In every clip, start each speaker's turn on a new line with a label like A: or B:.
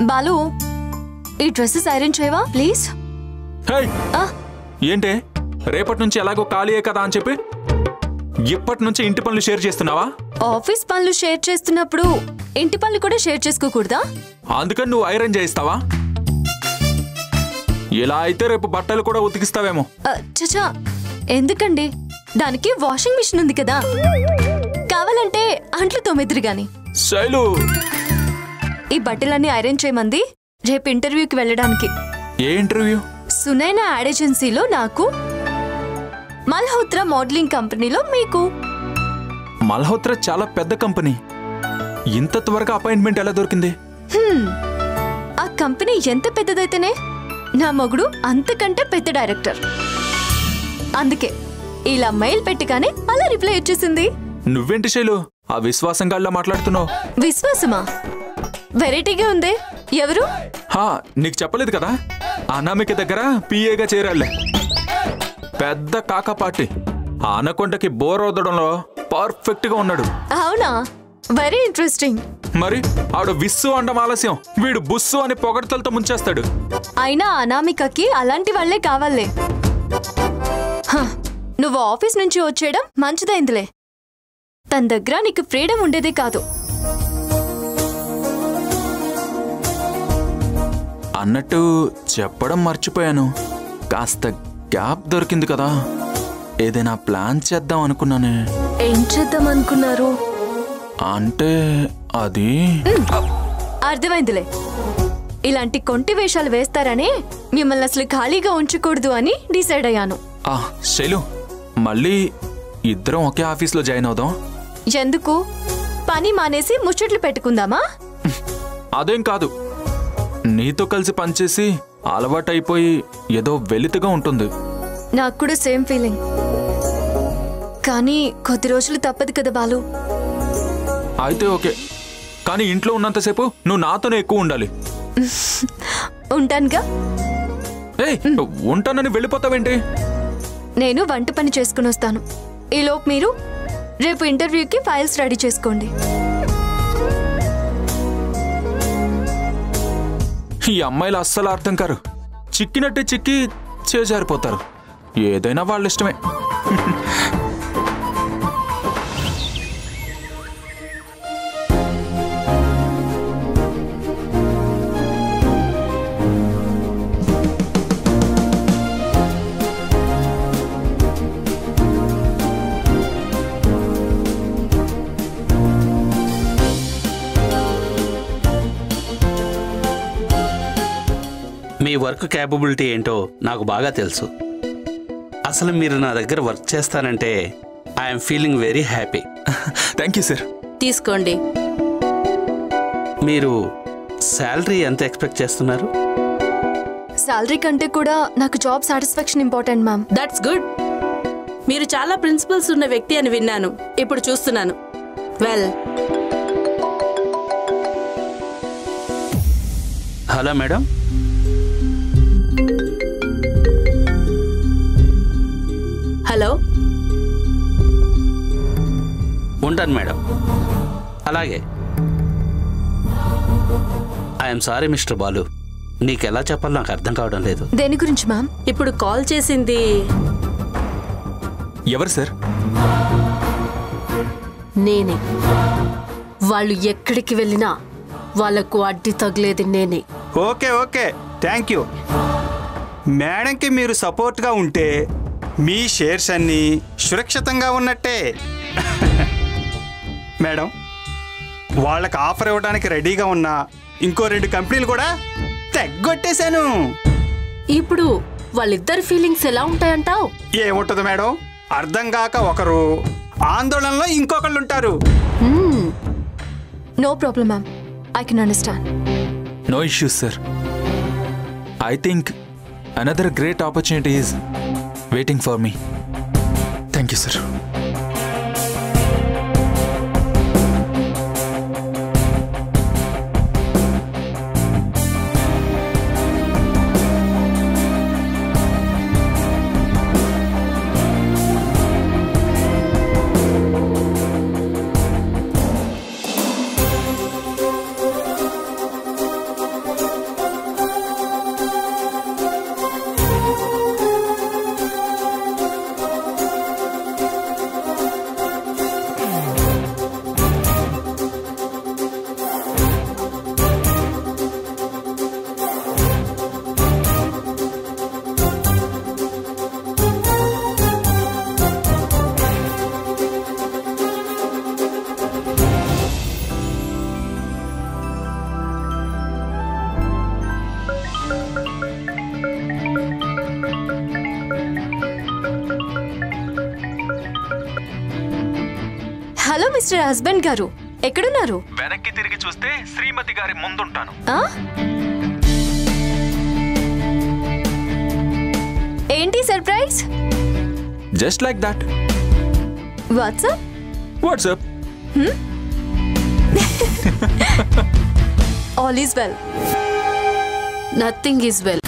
A: బాలు ఈ dresses iron చేయవా please?
B: ఏంటే రేపటి నుంచి ఎలాగో ఖాళీయే కదా అని చెప్పి ఇప్పటి నుంచి ఇంటి పనులు షేర్ చేస్తున్నావా?
A: ఆఫీస్ పనులు షేర్ చేస్తున్నప్పుడు ఇంటి పనులు కూడా షేర్ చేసుకోకూడదా?
B: అందుకని నువ్వు ఐరన్ చేయిస్తావా? ఇలా అయితే రేపు బట్టలు కూడా ఉతికిస్తావేమో.
A: చచా ఎందుకండి, దానికి వాషింగ్ మిషన్ ఉంది కదా, కావాలంటే అంట్లు తోమెదురు గాని.
B: శైలు,
A: ఈ బట్టలన్నీ ఐరన్ చేయమంది రేపు ఇంటర్వ్యూకి వెళ్ళడానికి.
B: ఏ ఇంటర్వ్యూ?
A: సునైనా యాడ్ ఏజెన్సీలో నాకు, మల్హోత్రా మోడలింగ్ కంపెనీలో మీకు.
B: మల్హోత్రా చాలా పెద్ద కంపెనీ, ఇంత త్వరగా అపాయింట్మెంట్ ఎలా దొరికింది?
A: ఆ కంపెనీ ఎంత పెద్దదైతేనే నా మొగుడు అంతకంటే పెద్ద డైరెక్టర్. అందుకే ఇలా మెయిల్ పెట్టగానే అలా రిప్లై వచ్చేసింది.
B: నువ్వేంటి శైలు ఆ విశ్వాసంగా మాట్లాడుతున్నావు?
A: విశ్వాసమా? వెరైటీగా ఉందే. ఎవరు?
B: నీకు చెప్పలేదు కదా, అనామిక దగ్గర పిఏగా చేరాలే. పెద్ద కాకపాటి, ఆనకొండకి బోర్ వదడంలో పర్ఫెక్ట్ గా ఉన్నాడు.
A: అవునా? Very interesting.
B: మరి ఆడు విస్సు అండం ఆలస్యం, వీడు బుస్సు అని పొగడతలతో ముంచేస్తాడు.
A: అయినా అనామికకి అలాంటి వాళ్లే కావాలే. నువ్వు ఆఫీస్ నుంచి వచ్చేయడం మంచిదైందిలే, తన దగ్గర నీకు ఫ్రీడమ్ ఉండేదే కాదు.
B: అన్నట్టు చెప్పడం మర్చిపోయాను, కాస్త గ్యాప్ దొరికింది కదా, ఏదైనా ప్లాన్ చేద్దాం అనుకున్నానే.
A: ఏం చేద్దాం అనుకున్నారు?
B: అంటే అది
A: అర్థమైందిలే, ఇలాంటి కొంటి వేషాలు వేస్తారని మిమ్మల్ని అసలు ఖాళీగా ఉంచకూడదు అని డిసైడ్ అయ్యాను.
B: శైలు, మళ్ళీ ఇద్దరం ఒకే ఆఫీస్లో జాయిన్ అవుదాం.
A: ఎందుకు? పని మానేసి ముచ్చట్లు పెట్టుకుందామా?
B: అదేం కాదు, నీతో కలిసి పనిచేసి అలవాటైపోయి ఏదో వెలితిగా ఉంటుంది.
A: నాకు కూడా సేమ్ ఫీలింగ్, కానీ కొద్ది రోజులు తప్పదు కదా బాలు.
B: అయితే ఓకే, కానీ ఇంట్లో ఉన్నంతసేపు నువ్వు నాతోనే ఎక్కువ ఉండాలి.
A: ఉంటానుగా.
B: ఉంటానని వెళ్ళిపోతావేంటి?
A: నేను వంట పని చేసుకుని వస్తాను. ఈలోపు మీరు రేపు ఇంటర్వ్యూకి ఫైల్స్ రెడీ చేసుకోండి.
B: ఈ అమ్మాయిలు అస్సలు అర్థం కారు, చిక్కినట్టే చిక్కి చేజారిపోతారు. ఏదైనా వాళ్ళ ఇష్టమే.
C: మీ వర్క్ క్యాపబిలిటీ ఏంటో నాకు బాగా తెలుసు. అసలు మీరు నా దగ్గర వర్క్ చేస్తారంటే I'm feeling very happy.
B: Thank you sir.
D: తీసుకోండి.
C: మీరు శాలరీ ఎంత ఎక్స్పెక్ట్ చేస్తున్నారు?
A: శాలరీ కంటే కూడా నాకు job satisfaction important ma'am.
D: That's good. మీరు చాలా ప్రిన్సిపల్స్ ఉన్న వ్యక్తి అని విన్నాను, ఇప్పుడు చూస్తున్నాను. Well,
C: hello madam.
D: హలో.
C: ఉంటాను మేడం. అలాగే. ఐఎమ్ సారీ మిస్టర్ బాలు, నీకెలా చెప్పాలో నాకు అర్థం కావడం లేదు.
A: దేని గురించి మ్యామ్?
D: ఇప్పుడు కాల్ చేసింది
B: ఎవరు సార్?
D: నేనే. వాళ్ళు ఎక్కడికి వెళ్ళినా వాళ్ళకు అడ్డి తగిలేది నేనే.
E: Okay okay, thank you. మేడంకి మీరు సపోర్ట్గా ఉంటే మీ షేర్స్ అన్నీ సురక్షితంగా ఉన్నట్టే. మేడం, వాళ్ళకి ఆఫర్ ఇవ్వడానికి రెడీగా ఉన్న ఇంకో 2 కంపెనీలు కూడా తెగ్గొట్టేశాను.
D: ఇప్పుడు వాళ్ళిద్దరి ఫీలింగ్స్ ఎలా ఉంటాయంటావు?
E: ఏముంటుంది మేడం, అర్థం కాక ఒకరు, ఆందోళనలో ఇంకొకళ్ళు ఉంటారు.
A: No problem ma'am, I can understand.
B: No issues sir. I think another great opportunity is waiting for me. Thank you, sir.
A: Hello mister husband గారు, ఎక్కడున్నారు?
B: వెనక్కి తిరిగి చూస్తే శ్రీమతి గారి ముందుంటాను.
A: ఏంటి surprise?
B: Just like that.
A: What's up?
B: What's up.
A: All is well.
D: Nothing is well.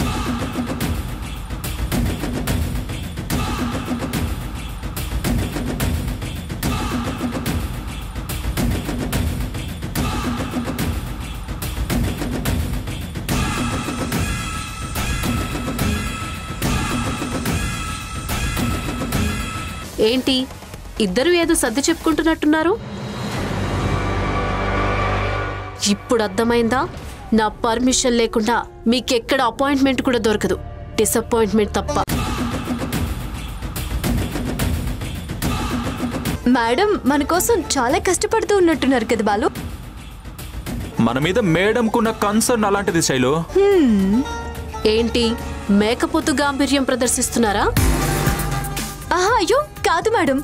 D: ఏంటి ఇద్దరు ఏదో సర్ది చెప్పుకుంటున్నట్టున్నారు? ఇప్పుడు అర్థమైందా? నా పర్మిషన్ లేకుండా మీకెక్కడ అపాయింట్మెంట్ కూడా దొరకదు. డిసప్పాయింట్మెంట్ తప్ప.
A: మేడం మన కోసం చాలా కష్టపడుతూ ఉన్నట్టున్నారు కదా బాలు.
B: మన మీద మేడంకున్న కన్సర్న్ అలాంటిది శైలు.
D: ఏంటి మేకపోతు గాంభీర్యం ప్రదర్శిస్తున్నారా?
A: అయ్యో కాదు మేడం,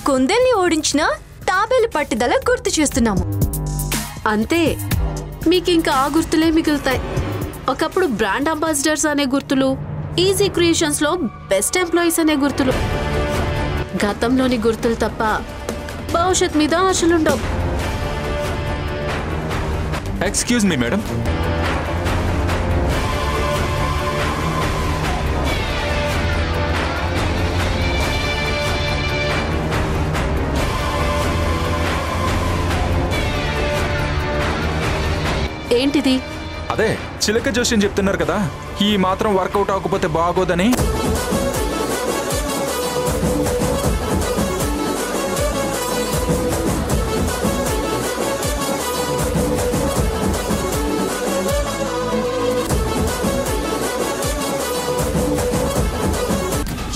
A: కుందేల్ని ఓడించిన తాబేలు పట్టుదల గుర్తు చేస్తున్నాము
D: అంతే. మీకింకా ఆ గుర్తులే మిగులుతాయి. ఒకప్పుడు బ్రాండ్ అంబాసిడర్స్ అనే గుర్తులు, ఈజీ క్రియేషన్స్ లో బెస్ట్ ఎంప్లాయీస్ అనే గుర్తులు. గతంలోని గుర్తులు తప్ప భవిష్యత్ మీద ఆశలుండవు.
B: Excuse me madam.
D: ఏంటిది?
B: అదే చిలక జోష్యం చెప్తున్నారు కదా, ఈ మాత్రం వర్కౌట్ అవ్వకపోతే బాగోదని.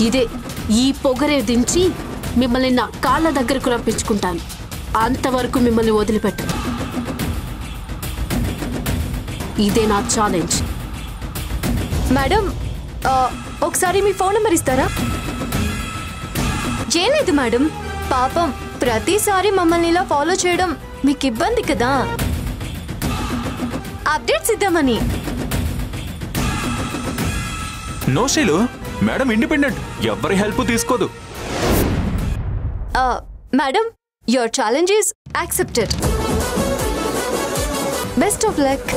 D: ఇదే ఈ పొగరే దించి మిమ్మల్ని నా కాళ్ళ దగ్గరకు రప్పించుకుంటాను. అంతవరకు మిమ్మల్ని వదిలిపెట్టను. ఇదే నా ఛాలెంజ్.
A: మేడం ఒకసారి మీ ఫోన్ నెంబర్ ఇస్తారా? ఏం లేదు మేడం, పాపం ప్రతిసారి మమ్మల్ని ఇలా ఫాలో చేయడం మీకు ఇబ్బంది కదా, అప్డేట్స్ ఇద్దామని.
B: నో శైలు, మేడం ఇండిపెండెంట్, ఎవరి హెల్ప్ తీసుకోదు.
A: Madam your challenge is accepted. Best of luck.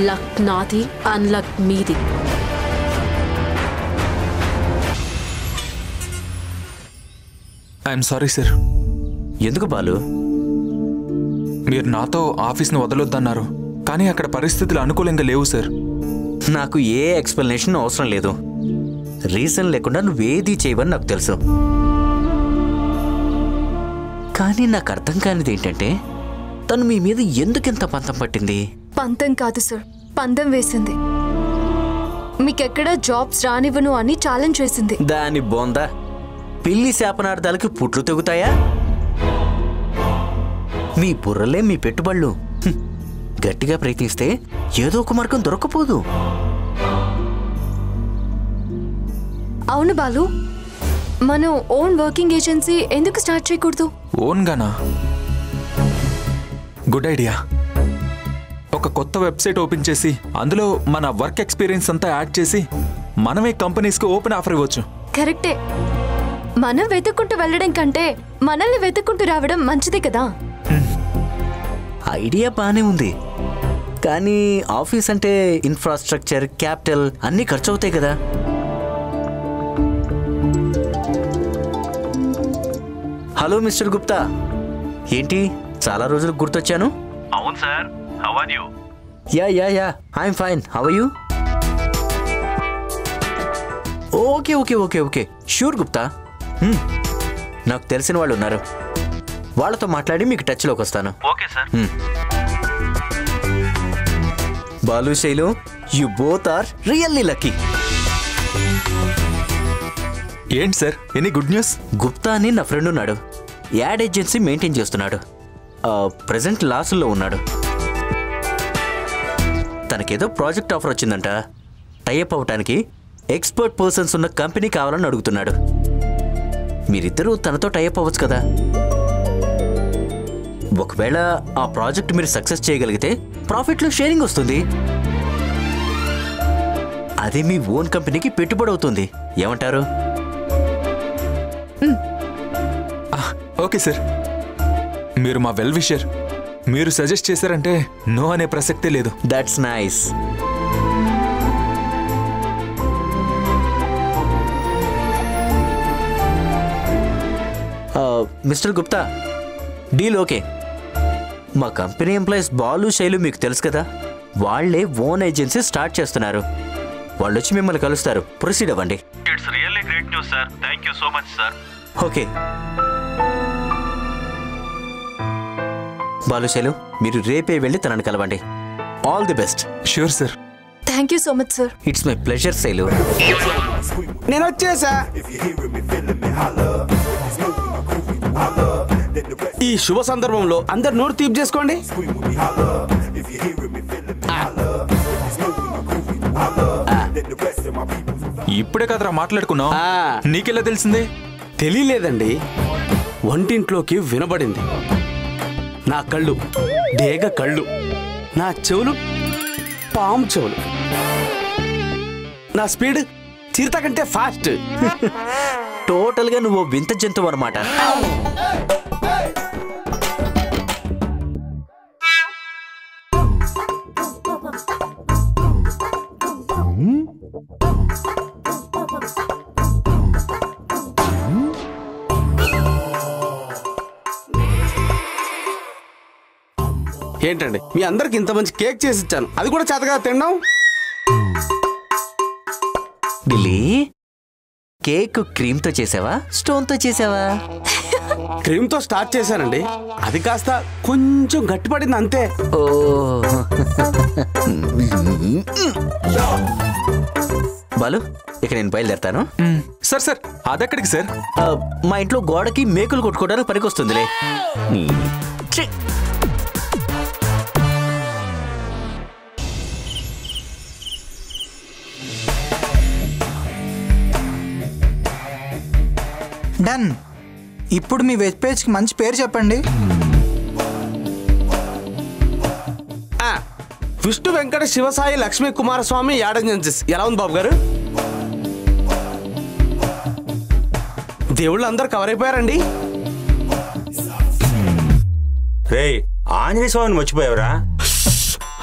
D: Luck నాది, అన్లక్ మీది.
B: I'm sorry sir.
F: ఎందుకు బాలు?
B: మీరు నాతో ఆఫీస్ని వదలొద్దన్నారు, కానీ అక్కడ పరిస్థితులు అనుకూలంగా లేవు సార్.
F: నాకు ఏ ఎక్స్ప్లెనేషన్ అవసరం లేదు. రీజన్ లేకుండా నువ్వేది చేయవని నాకు తెలుసు. కానీ నాకు అర్థం కానిది ఏంటంటే, తను మీ మీద ఎందుకెంత పంతం పట్టింది?
A: పంతం కాదు సార్, పందెం వేసింది. మీకెక్కడ జాబ్స్ రానివ్వను అని ఛాలెంజ్ చేసింది.
F: దాని బోందా, పిల్లి శాపనార్థాలకి పుట్లు తెగుతాయా? మీ బుర్రలే మీ పెట్టుబళ్ళు. గట్టిగా ప్రయత్నిస్తే ఏదో ఒక మార్గం దొరకపోదు.
A: అవును బాలు, మనం ఓన్ వర్కింగ్ ఏజెన్సీ ఎందుకు స్టార్ట్ చేయకూడదు?
B: ఓన్గానా? Good idea. ఒక కొత్త వెబ్సైట్ ఓపెన్ చేసి అందులో మన వర్క్ ఎక్స్పీరియన్స్ అంతా యాడ్ చేసి మనమే కంపెనీస్కి ఓపెన్ ఆఫర్ ఇవ్వచ్చు.
A: కరెక్టే. మనం వెతుక్కుంటూ వెళ్ళడం కంటే మనల్ని వెతుక్కుంటూ రావడం మంచిది కదా.
F: ఐడియా బానే ఉంది, కానీ ఆఫీస్ అంటే ఇన్ఫ్రాస్ట్రక్చర్, క్యాపిటల్ అన్నీ ఖర్చు అవుతాయి కదా. హలో మిస్టర్ గుప్తా, ఏంటి చాలా రోజులకు గుర్తొచ్చాను?
G: అవును sir, how are you?
F: Ya I'm fine, how are you? Okay okay okay okay sure Gupta. నాకు తెలిసిన వాళ్ళు ఉన్నారు, వాళ్ళతో మాట్లాడి మీకు టచ్లోకి వస్తాను.
G: Okay sir.
F: Balu, Shailu, you both are really lucky.
B: ఏంటి sir, any good news?
F: Gupta అని నా ఫ్రెండ్ ఉన్నాడు, యాడ్ ఏజెన్సీ మెయింటైన్ చేస్తున్నాడు. ప్రెజెంట్ లాసుల్లో ఉన్నాడు. తనకేదో ప్రాజెక్ట్ ఆఫర్ వచ్చిందంట. టైఅప్ అవ్వటానికి ఎక్స్పర్ట్ పర్సన్స్ ఉన్న కంపెనీ కావాలని అడుగుతున్నాడు. మీరిద్దరూ తనతో టైఅప్ అవ్వచ్చు కదా. ఒకవేళ ఆ ప్రాజెక్ట్ మీరు సక్సెస్ చేయగలిగితే ప్రాఫిట్లో షేరింగ్ వస్తుంది. అది మీ ఓన్ కంపెనీకి పెట్టుబడి అవుతుంది. ఏమంటారు?
B: ఓకే సార్, మీరు మా వెల్ విషర్. మీరు సజెస్ట్ చేశారంటే నో అనే ప్రసక్తే లేదు.
F: That's nice. Mister Gupta, deal okay. మా కంపెనీ ఎంప్లాయీస్ బాలు శైలు మీకు తెలుసు కదా, వాళ్లే ఓన్ ఏజెన్సీ స్టార్ట్ చేస్తున్నారు. వాళ్ళు వచ్చి మిమ్మల్ని కలుస్తారు. ప్రొసీడ్ అవ్వండి.
G: It's really great news sir. Thank you so much sir.
F: Okay Balu Shailu, మీరు రేపే వెళ్ళి తనని కలవండి. All the best.
B: Sure sir.
A: Thank you so much sir.
F: It's my pleasure Shailu.
E: నేను వచ్చేసా.
H: ఈ శుభ సందర్భంలో అందరు నోరు తీపి చేసుకోండి.
B: ఇప్పుడే కదరా మాట్లాడుకున్నావు. నీకెలా తెలిసింది?
H: తెలియలేదండి, వంటింట్లోకి వినబడింది. నా కళ్ళు డేగ కళ్ళు, నా చెవులు పాము చెవులు, నా స్పీడ్ చిరుత కంటే ఫాస్ట్.
F: టోటల్ గా నువ్వు వింత జంతువు అన్నమాట.
H: ఏంటండి, మీ అందరికి ఇంత మంచి కేక్ చేసి ఇచ్చాను, అది కూడా చేతగా తిన్నాం.
F: బిల్లీ, కేక్ క్రీమ్ తో చేసావా స్టోన్ తో చేసావా?
H: క్రీమ్ తో స్టార్ట్ చేశానండి, అది కాస్త కొంచెం గట్టిపడింది అంతే.
F: ఓ బాలు, ఇక నేను బయలుదేరతాను.
B: సార్ సార్, అదెక్కడికి సార్?
F: మా ఇంట్లో గోడకి మేకులు కొట్టుకోవడానికి పనికొస్తుందిలే.
I: డన్. ఇప్పుడు మీ వెబ్ పేజ్కి మంచి పేరు చెప్పండి.
H: Vishnu Venkata Shivasai Lakshmi Kumaraswamy add agencies. ఎలా ఉంది బాబు గారు? దేవుళ్ళు అందరు కవర్ అయిపోయారండి.
J: రే, ఆంజనేయ స్వామిని మర్చిపోయావురా?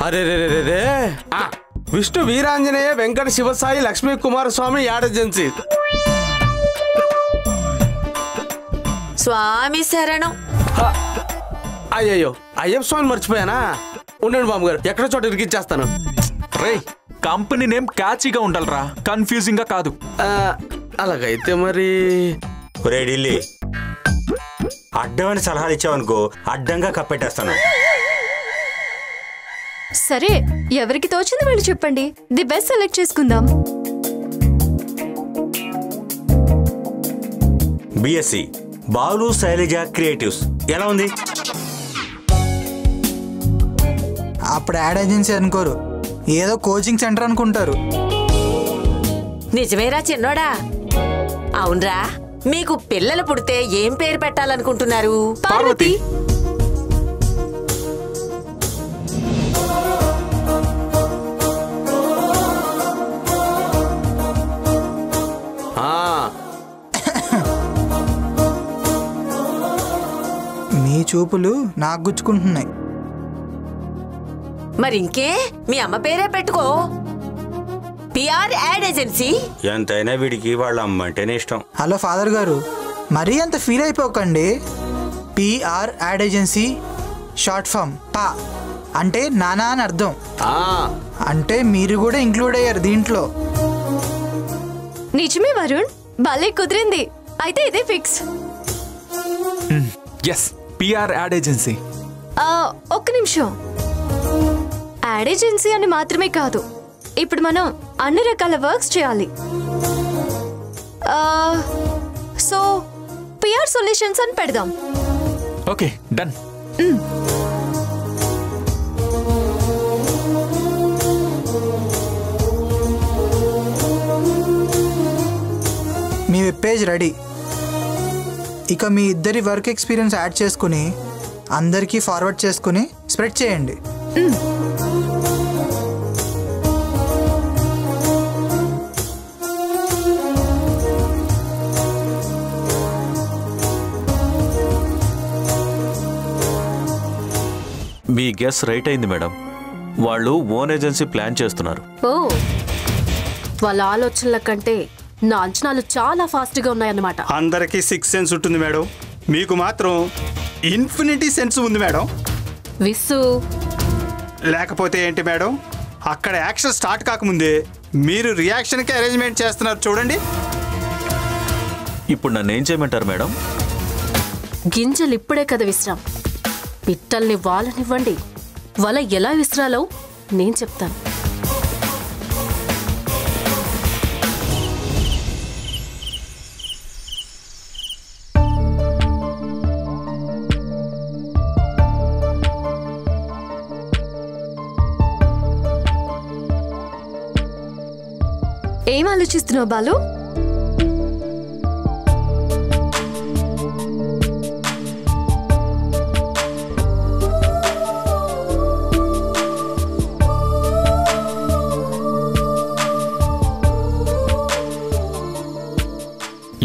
H: అరే రే రే రే, విష్ణు వీరాంజనేయ వెంకట శివసాయి లక్ష్మీ కుమారస్వామి యాడ్ ఏజెన్సీ.
K: స్వామి శరణం.
H: అయ్యయ్యో, అయ్యప్ప స్వామిని మర్చిపోయానా? ఉండండి బాబు గారు, ఎక్కడ చోట ఇరికిచ్చేస్తాను.
B: రే, కంపెనీ నేమ్ క్యాచీగా ఉండాలరా, కన్ఫ్యూజింగ్ గా కాదు.
H: అలాగైతే మరి
J: ఒరే ఢిల్లీ, అడ్డమని సలహాలు ఇచ్చావనుకో అడ్డంగా కప్పెట్టేస్తాను.
A: సరే, ఎవరికి తోచింది వాళ్ళు చెప్పండి. ది బెస్ట్ సెలెక్ట్ చేసుకుందాం.
J: BSc Balu Shailaja creatives. ఎలా ఉంది?
I: అప్పుడు యాడ్ ఏజెన్సీ అనుకోరు, ఏదో కోచింగ్ సెంటర్ అనుకుంటారు.
K: నిజమేరా చిన్నోడా? అవునరా, మీకు పిల్లలు పుడితే ఏం పేరు పెట్టాలనుకుంటున్నారు?
B: పార్వతి.
I: మీ చూపులు నాకు గుచ్చుకుంటున్నాయి.
K: మరి ఇంకే, మీ అమ్మ పేరే పెట్టుకో, పిఆర్ యాడ్ ఏజెన్సీ.
J: ఎంతైనా వీడికి వాళ్ళ అమ్మ అంటేనే ఇష్టం.
I: హలో ఫాదర్ గారు, మరీ అంత ఫీల్ అయిపోకండి. PR ad agency short form పా అంటే నానా అని అర్థం. అంటే మీరు కూడా ఇంక్లూడ్ అయ్యారు దీంట్లో.
A: నిజమే వరుణ్, భలే కుదిరింది. అయితే ఇదే fix.
B: Yes, PR ad agency.
A: ఒక్క నిమిషం. యాడ్ ఏజెన్సీ అని మాత్రమే కాదు, ఇప్పుడు మనం అన్ని రకాల వర్క్స్ చేయాలి. సో పిఆర్ సొల్యూషన్స్ అని పెడదాం.
B: Okay, done.
I: Coverage ready. ఇక మీ ఇద్దరి వర్క్ ఎక్స్పీరియన్స్ యాడ్ చేసుకుని అందరికీ ఫార్వర్డ్ చేసుకుని స్ప్రెడ్ చేయండి.
L: మీ గెస్ రైట్ అయింది మేడం. వాళ్ళు ఓన్ ఏజెన్సీ ప్లాన్ చేస్తున్నారు.
D: ఓ, వాళ్ళ ఆలోచనల కంటే నా అంచనాలు చాలా ఫాస్ట్గా ఉన్నాయన్నమాట.
E: అందరికీ 6 సెన్స్ ఉంటుంది మేడం, మీకు మాత్రం ఇన్ఫినిటీ సెన్స్ ఉంది మేడం.
D: విస్సు
E: లేకపోతే ఏంటి మేడం, అక్కడ యాక్షన్ స్టార్ట్ కాకముందే మీరు రియాక్షన్కి అరేంజ్మెంట్ చేస్తున్నారు చూడండి.
L: ఇప్పుడు నన్ను ఏం చేయమంటారు మేడం?
D: గింజలు ఇప్పుడే కదా విశ్రాం, పిట్టల్ని వాళ్ళనివ్వండి, వల ఎలా విసిరాలో నేను చెప్తాను.
A: ఏం ఆలోచిస్తున్నావు బాలు?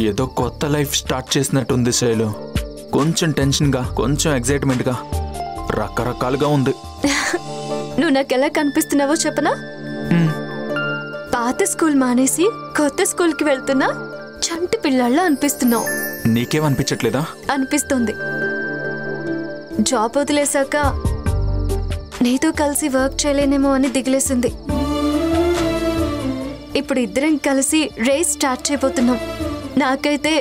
B: ఏదో కొత్త లైఫ్ స్టార్ట్ చేసినట్టుంది శైలు. కొంచెం టెన్షన్గా, కొంచెం ఎగ్జైట్మెంట్గా, రకరకాలుగా ఉంది.
A: నువ్వు నాకెలా కనిపిస్తున్నావో చెప్పనా? పాత స్కూల్ మానేసి కొత్త స్కూల్కి వెళ్తున్నా చంటి పిల్లల్లా అనిపిస్తున్నావు.
B: నీకేమనిపించట్లేదా?
A: అనిపిస్తుంది. జాబ్ వదిలేశాక నీతో కలిసి వర్క్ చేయలేనేమో అని దిగిలేసింది. ఇప్పుడు ఇద్దరం కలిసి రేస్ స్టార్ట్ చేయబోతున్నాం. నాకైతే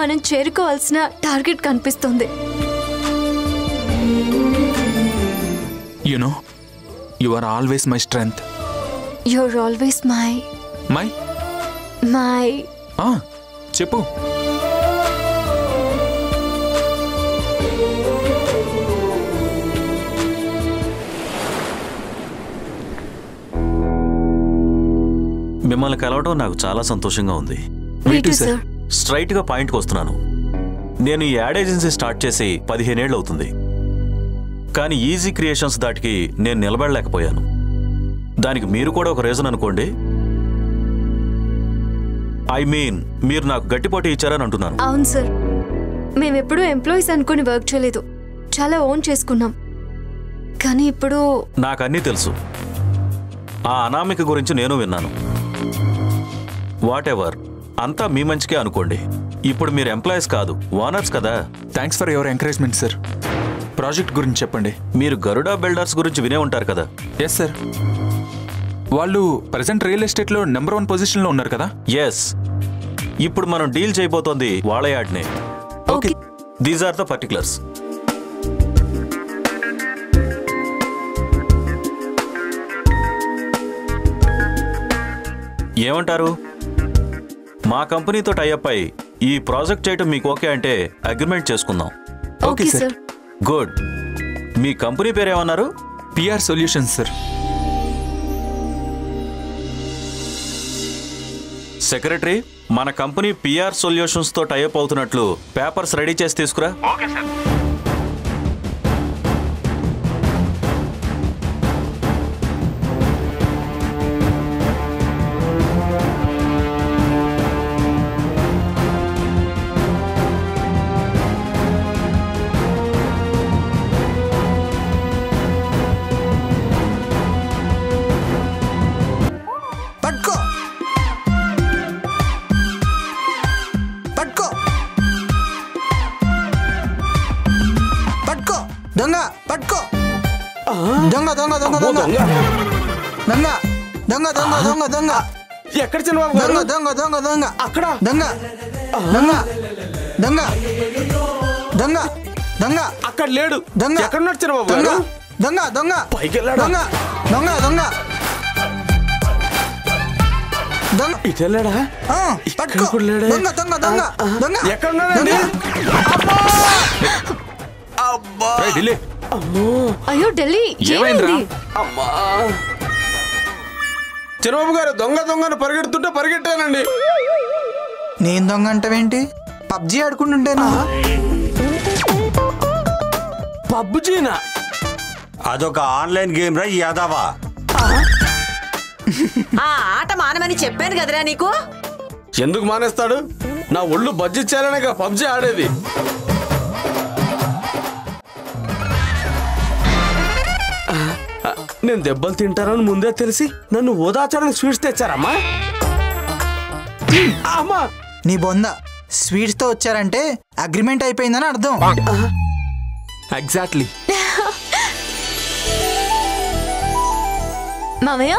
A: మనం చేరుకోవాల్సిన టార్గెట్ కనిపిస్తుంది.
B: You know, you are always my strength.
A: You are always my
B: my
A: my
B: చెప్పు.
L: మిమ్మల్ని కలవడం నాకు చాలా సంతోషంగా ఉంది. స్ట్రైట్ గా పాయింట్కి వస్తున్నాను. నేను ఈ యాడ్ ఏజెన్సీ స్టార్ట్ చేసి 15 ఏళ్ళు అవుతుంది. కానీ ఈజీ క్రియేషన్స్ దాటికి నేను నిలబడలేకపోయాను. దానికి మీరు కూడా ఒక రీజన్ అనుకోండి. ఐ మీన్, మీరు నాకు గట్టిపోటీ ఇచ్చారని అంటున్నాను.
A: అవును సార్, మేమెప్పుడు ఎంప్లాయీస్ అనుకుని వర్క్ చేయలేదు, చాలా ఓన్ చేసుకున్నాం. కానీ ఇప్పుడు
L: నాకు అన్నీ తెలుసు. ఆ అనామిక గురించి నేను విన్నాను. వాట్ ఎవర్, అంతా మీ మంచికే అనుకోండి. ఇప్పుడు మీరు ఎంప్లాయీస్ కాదు, ఓనర్స్ కదా.
B: Thanks for your encouragement sir. Project గురించి చెప్పండి.
L: మీరు గరుడా బిల్డర్స్ గురించి వినే ఉంటారు కదా?
B: Yes sir. వాళ్ళు ప్రెసెంట్ రియల్ ఎస్టేట్లో నెంబర్ 1 పొజిషన్లో ఉన్నారు కదా?
L: ఎస్. ఇప్పుడు మనం డీల్ చేయబోతోంది వాళ్ళ యాడ్నే.
A: Okay,
L: these are the particulars. ఏమంటారు? మా కంపెనీతో టైఅప్ అయి ఈ ప్రాజెక్ట్ చేయటం మీకు ఓకే అంటే అగ్రిమెంట్ చేసుకుందాం.
A: Okay sir.
L: గుడ్. మీ కంపెనీ పేరు ఏమన్నారు?
B: PR solutions sir.
L: సెక్రటరీ, మన కంపెనీ పిఆర్ సొల్యూషన్స్ తో టైఅప్ అవుతున్నట్లు పేపర్స్ రెడీ చేసి తీసుకురా.
G: Okay sir.
I: దొంగ పట్టుకో. దొంగ దొంగ దొంగ దొంగ దొంగ దొంగ దొంగ దొంగ దొంగ.
H: ఎక్కడ చిన్నబాబు?
I: దొంగ దొంగ దొంగ దొంగ.
H: అక్కడ
I: దొంగ దొంగ దొంగ దొంగ దొంగ.
H: అక్కడ లేడు.
I: దొంగ
H: ఎక్కడ ఉన్నాడు చిన్నబాబు?
I: దొంగ దొంగ దొంగ.
H: పైకి వెళ్ళాడు.
I: దొంగ దొంగ దొంగ దొంగ.
H: ఇటు వెళ్ళాడా?
I: పట్టుకో. దొంగ దొంగ దొంగ దొంగ.
H: ఎక్కడ ఉన్నాడండి?
A: అయ్యో ఢిల్లీ, ఏమైంది?
H: అమ్మా, చిన్నబాబు గారు దొంగ దొంగను పరిగెడుతుంటే పరిగెట్టానండి.
I: నేను దొంగ అంటావేంటి? పబ్జీ ఆడుకుంటుంటేనా?
H: పబ్జీనా?
J: అదొక ఆన్లైన్ గేమ్ రా యాదవా.
K: ఆ ఆట మానమని చెప్పాను కదరా నీకు.
H: ఎందుకు మానేస్తాడు? నా ఒళ్ళు బజ్జిచ్చారనే పబ్జీ ఆడేది. నేను దెబ్బలు తింటానని ముందే తెలిసి నన్ను ఓదార్చడానికి స్వీట్స్ తెచ్చారమ్మా. అమ్మా
I: నీ బొంద స్వీట్స్ తో వచ్చారంటే అగ్రిమెంట్ అయిపోయిందని అర్థం.
B: ఎగ్జాక్ట్లీ.
A: మామయ్య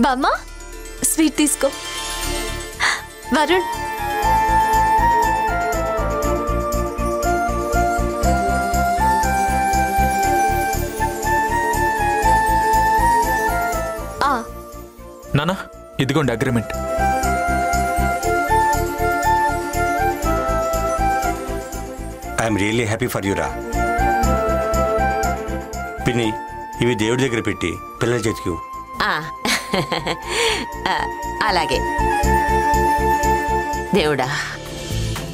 A: బామ్మ స్వీట్ తీసుకో. వరుణ్
B: నానా ఇదిగోండి agreement.
J: I'm really happy for యూరా. పిన్ని ఇవి దేవుడి దగ్గర పెట్టి పిల్లల చేతికి.
K: అలాగే దేవుడా.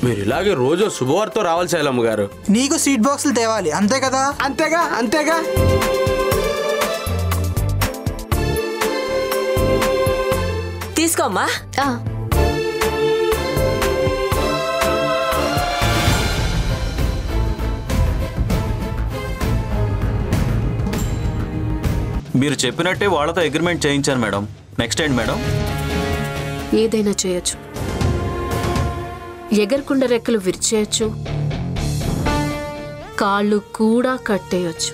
H: మీరు ఇలాగే రోజు శుభవార్త రావాలి శైలమ్మ గారు.
I: నీకు స్వీట్ బాక్సులు తేవాలి అంతే కదా?
H: అంతేగా అంతేగా.
K: తీసుకోమ్మా.
L: మీరు చెప్పినట్టే వాళ్ళతో అగ్రిమెంట్ చేయించాను మేడం. నెక్స్ట్ ఏంటి మేడం?
D: ఏదైనా చేయొచ్చు. ఎగరకుండా రెక్కలు విరిచేయచ్చు, కాళ్ళు కూడా కట్టేయచ్చు.